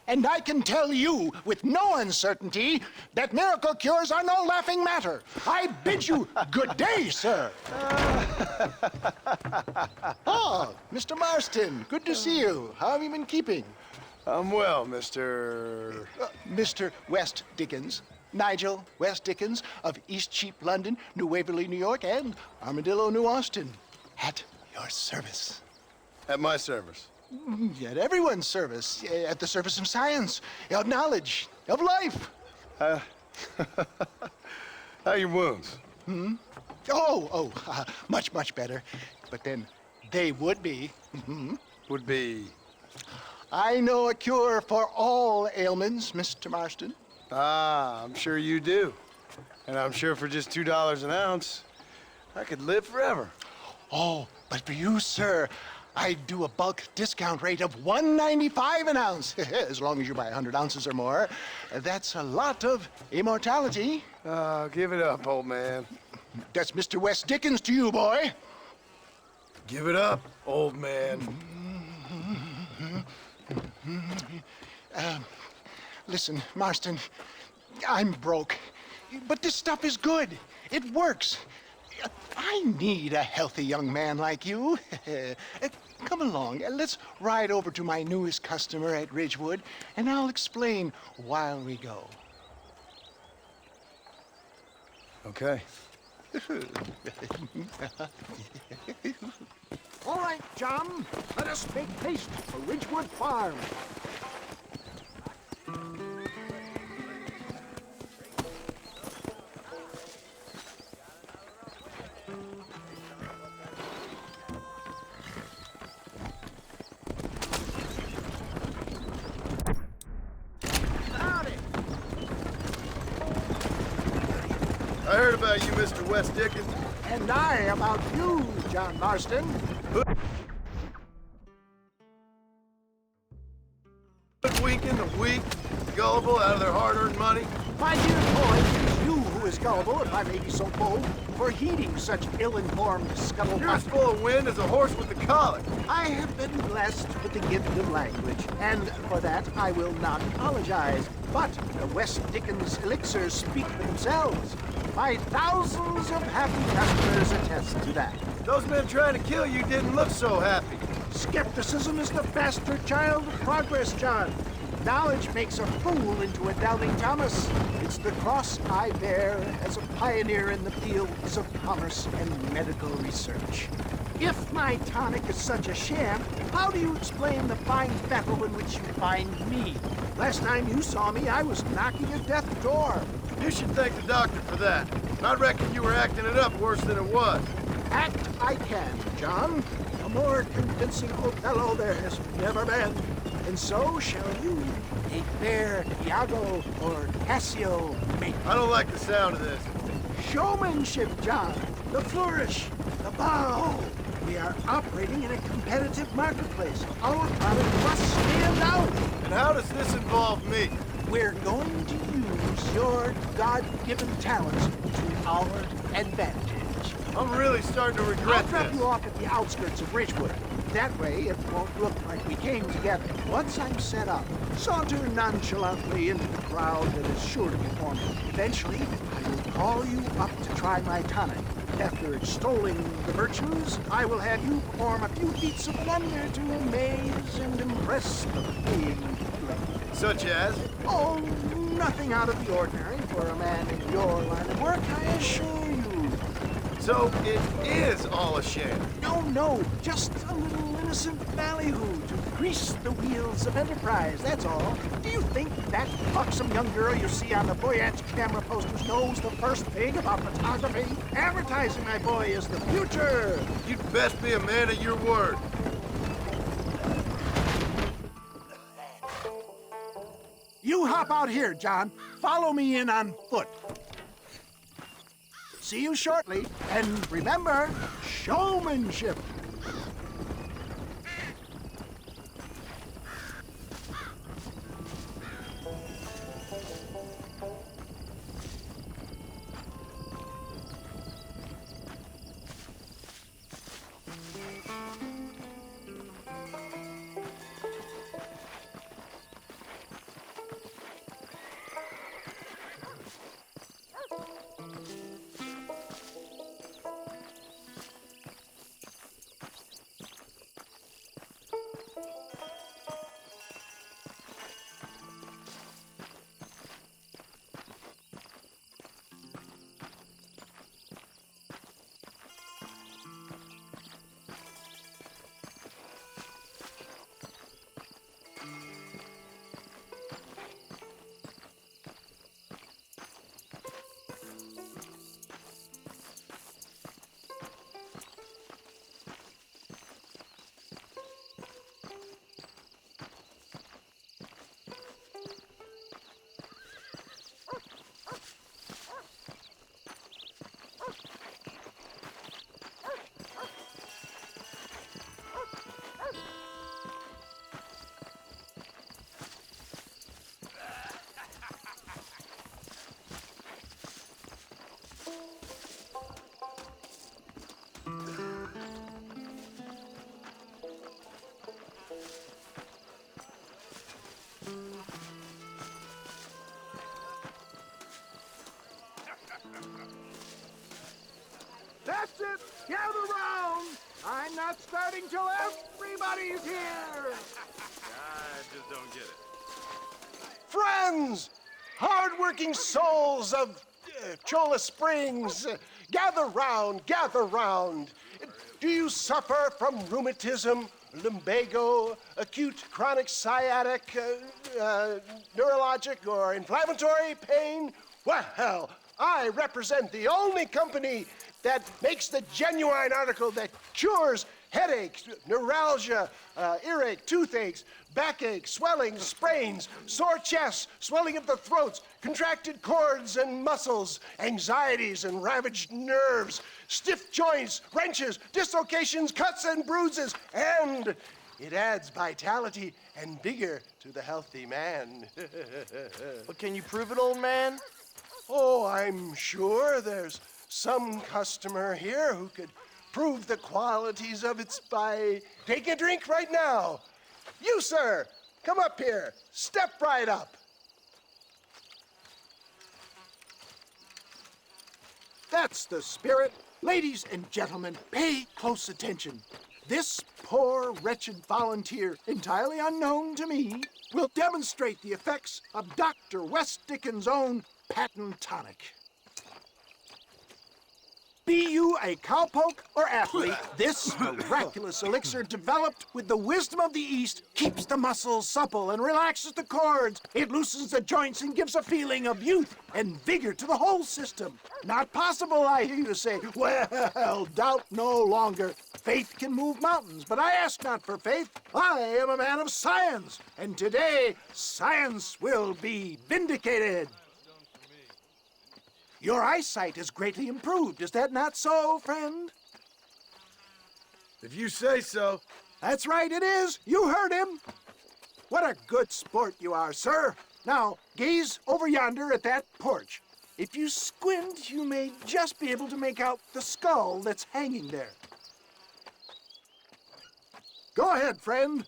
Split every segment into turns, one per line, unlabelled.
And I can tell you with no uncertainty that miracle cures are no laughing matter. I bid you good day, sir. Oh, Mr. Marston, good to see you. How have you been keeping?
I'm well, Mr.
Mr. West Dickens. Nigel West Dickens of Eastcheap, London, New Waverly, New York, and Armadillo, New Austin. At your service.
At my service.
At everyone's service. At the service of science, of knowledge, of life.
How are your wounds?
Much, much better. But then they would be.
Would be...
I know a cure for all ailments, Mr. Marston.
Ah, I'm sure you do. And I'm sure for just $2 an ounce, I could live forever.
Oh, but for you, sir, I'd do a bulk discount rate of $1.95 an ounce, as long as you buy 100 ounces or more. That's a lot of immortality.
Give it up, old man.
That's Mr. West Dickens to you, boy.
Give it up, old man.
Listen, Marston, I'm broke, but this stuff is good. It works. I need a healthy young man like you. Come along, let's ride over to my newest customer at Ridgewood, and I'll explain while we go.
Okay.
All right, John, let us make haste for Ridgewood Farm.
I heard about you, Mr. West Dickens.
And I about you, John Marston.
Weaken the weak, gullible out of their hard-earned money.
My dear boy, it is you who is gullible, if I may be so bold, for heeding such ill-informed
You're
scuttlebutt.
as full of wind as a horse with the colic.
I have been blessed with the gift of language, and for that I will not apologize. But the West Dickens elixirs speak for themselves. My thousands of happy customers attest to that.
Those men trying to kill you didn't look so happy.
Skepticism is the bastard child of progress, John. Knowledge makes a fool into a doubting Thomas. It's the cross I bear as a pioneer in the fields of commerce and medical research. If my tonic is such a sham, how do you explain the fine battle in which you find me? Last time you saw me, I was knocking a death door.
You should thank the doctor for that. I reckon you were acting it up worse than it was.
Act I can, John. A more convincing Othello there has never been. And so shall you, a fair Iago or Cassio make.
I don't like the sound of this.
Showmanship, John. The flourish, the bow. We are operating in a competitive marketplace. Our product must stand out.
And how does this involve me?
We're going to use your God-given talents to our advantage.
I'm really starting to
I'll
regret
drop
this.
you off at the outskirts of Ridgewood. That way, it won't look like we came together. Once I'm set up, saunter nonchalantly into the crowd that is sure to be forming. Eventually, I will call you up to try my tonic. After extolling the virtues, I will have you perform a few feats of wonder to amaze and impress the paying public.
Such as?
Oh, nothing out of the ordinary for a man in your line of work, I assure you.
So it is all a sham.
No, just a little innocent ballyhoo to grease the wheels of enterprise, that's all. Do you think that buxom young girl you see on the Voyage camera posters knows the first thing about photography? Advertising, my boy, is the future.
You'd best be a man of your word.
You hop out here, John. Follow me in on foot. See you shortly, and remember, showmanship. That's it! Gather round! I'm not starting till everybody's here!
I just don't get it.
Friends, hard-working souls of Cholla Springs, gather round, gather round. Do you suffer from rheumatism, lumbago, acute chronic sciatic, neurologic, or inflammatory pain? Well, I represent the only company that makes the genuine article that cures headaches, neuralgia, earache, toothaches, backache, swelling, sprains, sore chests, swelling of the throats, contracted cords and muscles, anxieties and ravaged nerves, stiff joints, wrenches, dislocations, cuts and bruises, and it adds vitality and vigor to the healthy man.
But can you prove it, old man?
Oh, I'm sure there's some customer here who could prove the qualities of it by taking a drink right now. You, sir, come up here. Step right up.
That's the spirit. Ladies and gentlemen, pay close attention. This poor, wretched volunteer, entirely unknown to me, will demonstrate the effects of Dr. West Dickens' own patent tonic. Be you a cowpoke or athlete, this miraculous elixir developed with the wisdom of the East keeps the muscles supple and relaxes the cords. It loosens the joints and gives a feeling of youth and vigor to the whole system. Not possible, I hear you say. Well, doubt no longer. Faith can move mountains, but I ask not for faith. I am a man of science, and today science will be vindicated. Your eyesight is greatly improved. Is that not so, friend?
If you say so.
That's right, it is. You heard him. What a good sport you are, sir. Now, gaze over yonder at that porch. If you squint, you may just be able to make out the skull that's hanging there. Go ahead, friend.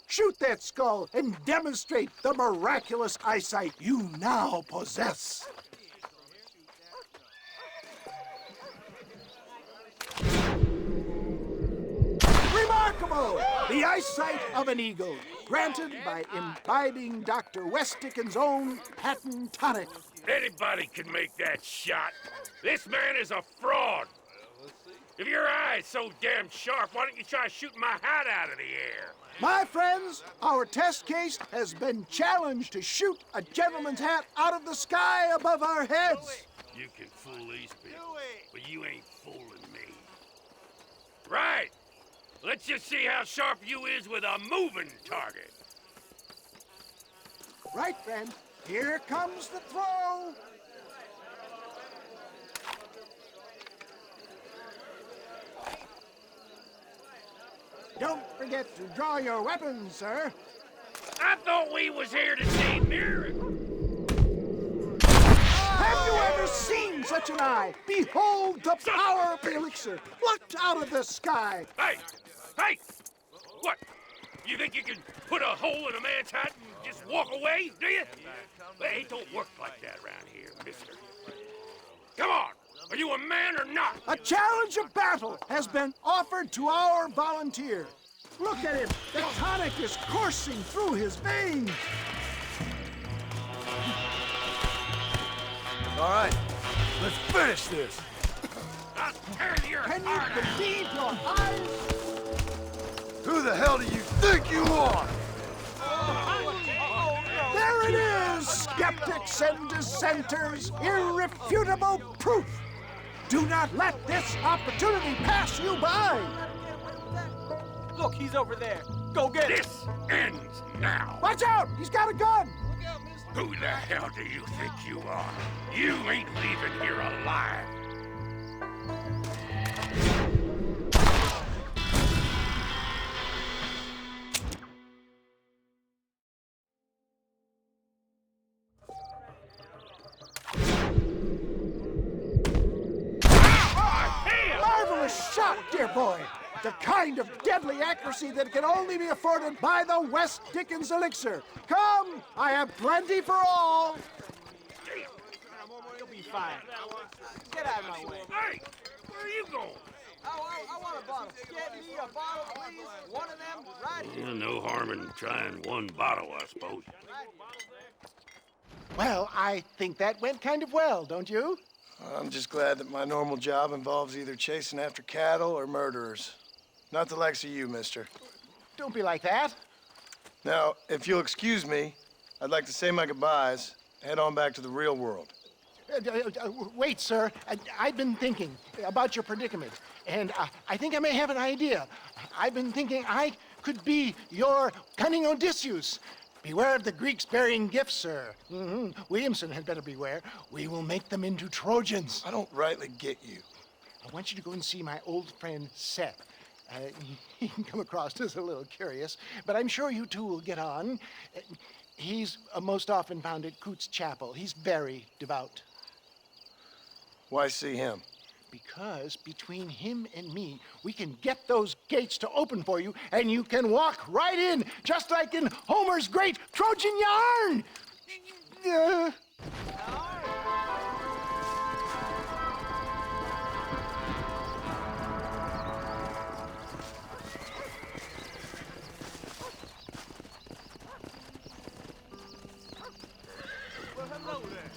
Shoot that skull and demonstrate the miraculous eyesight you now possess. Remarkable! The eyesight of an eagle, granted by imbibing Dr. West Dickens' own patent tonic.
Anybody can make that shot. This man is a fraud. If your eye's so damn sharp, why don't you try shooting my hat out of the air?
My friends, our test case has been challenged to shoot a gentleman's hat out of the sky above our heads.
You can fool these people, but you ain't fooling me. Right. Let's just see how sharp you is with a moving target.
Right, friend. Here comes the throw. Don't forget to draw your weapons, sir.
I thought we was here to see miracles.
Have you ever seen such an eye? Behold the power of the elixir, plucked out of the sky.
Hey! Hey! What? You think you can put a hole in a man's hat and just walk away, do you? Well, it don't work like that around here, mister. Come on! Are you a man or not?
A challenge of battle has been offered to our volunteer. Look at him. The tonic is coursing through his veins.
All right, let's finish this.
I'll tear your
Can you
heart out.
believe your eyes?
Who the hell do you think you are?
There it is, skeptics and dissenters. Irrefutable proof. Do not let this opportunity pass you by.
Look, he's over there. Go get him.
This ends now.
Watch out! He's got a gun!
Who the hell do you think you are? You ain't leaving here alive.
Marvelous shot, dear boy. the kind of deadly accuracy that can only be afforded by the West Dickens elixir. Come, I have plenty for all.
You'll be fine. Get out of my way.
Hey, where are you going?
I want a bottle. Get me a bottle, please. One of them right here.
No harm in trying one bottle, I suppose.
Well, I think that went kind of well, don't you?
I'm just glad that my normal job involves either chasing after cattle or murderers. Not the likes of you, mister.
Don't be like that.
Now, if you'll excuse me, I'd like to say my goodbyes, head on back to the real world.
Wait, sir. I've been thinking about your predicament, and I think I may have an idea. I've been thinking I could be your cunning Odysseus. Beware of the Greeks bearing gifts, sir. Williamson had better beware. We will make them into Trojans.
I don't rightly get you.
I want you to go and see my old friend Seth. He can come across as a little curious, but I'm sure you two will get on. He's most often found at Coots Chapel. He's very devout.
Why see him?
Because between him and me, we can get those gates to open for you, and you can walk right in, just like in Homer's great Trojan yarn!
Well, hello there.